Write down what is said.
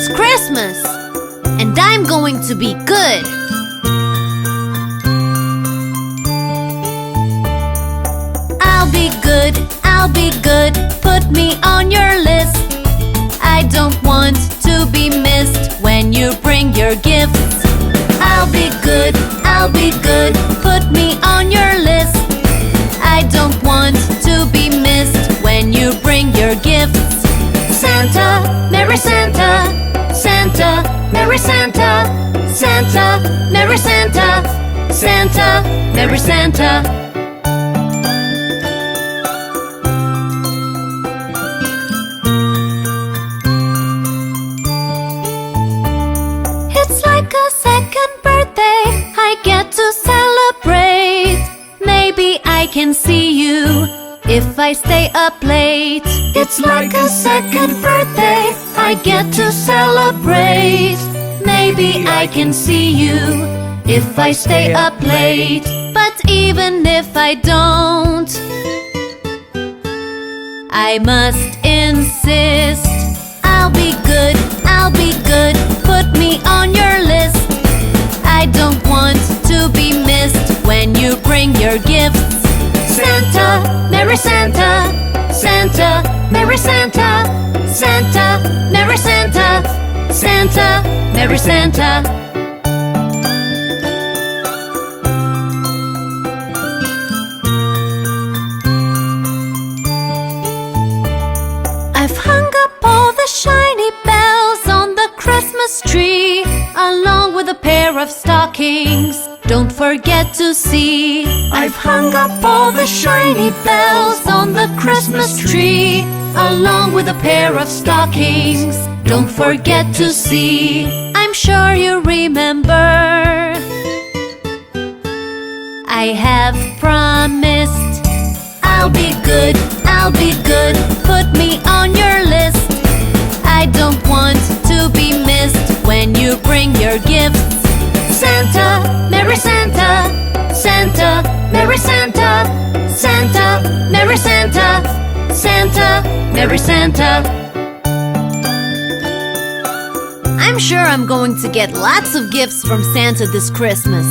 It's Christmas, and I'm going to be good. I'll be good, I'll be good, put me on your list. I don't want to be missed when you bring your gifts. I'll be good, I'll be good, put me on your list. I don't want to be missed when you bring your gifts. Santa, Merry Santa, Santa, Merry Santa, Santa, Merry Santa, Santa, Merry Santa. It's like a second birthday I get to celebrate. Maybe I can see you if I stay up late. It's like a second birthday I get to celebrate. Maybe I can see you if I stay up late. But even if I don't, I must insist. I'll be good, I'll be good, put me on your list. I don't want to be missed when you bring your gifts. Santa, Merry Santa, Santa, Merry Santa, Santa, Merry Santa, Santa, Merry Santa. I've hung up all the shiny bells on the Christmas tree, along with a pair of stockings. Don't forget to see. I've hung up all the shiny bells on the Christmas tree, along with a pair of stockings. Don't forget to see. I'm sure you remember. I have promised. I'll be good, I'll be good, put me on your list. I don't want to be missed when you bring your gifts. Santa, Merry Santa, Santa, Merry Santa, Santa, Merry Santa, Santa, Merry Santa. I'm sure I'm going to get lots of gifts from Santa this Christmas.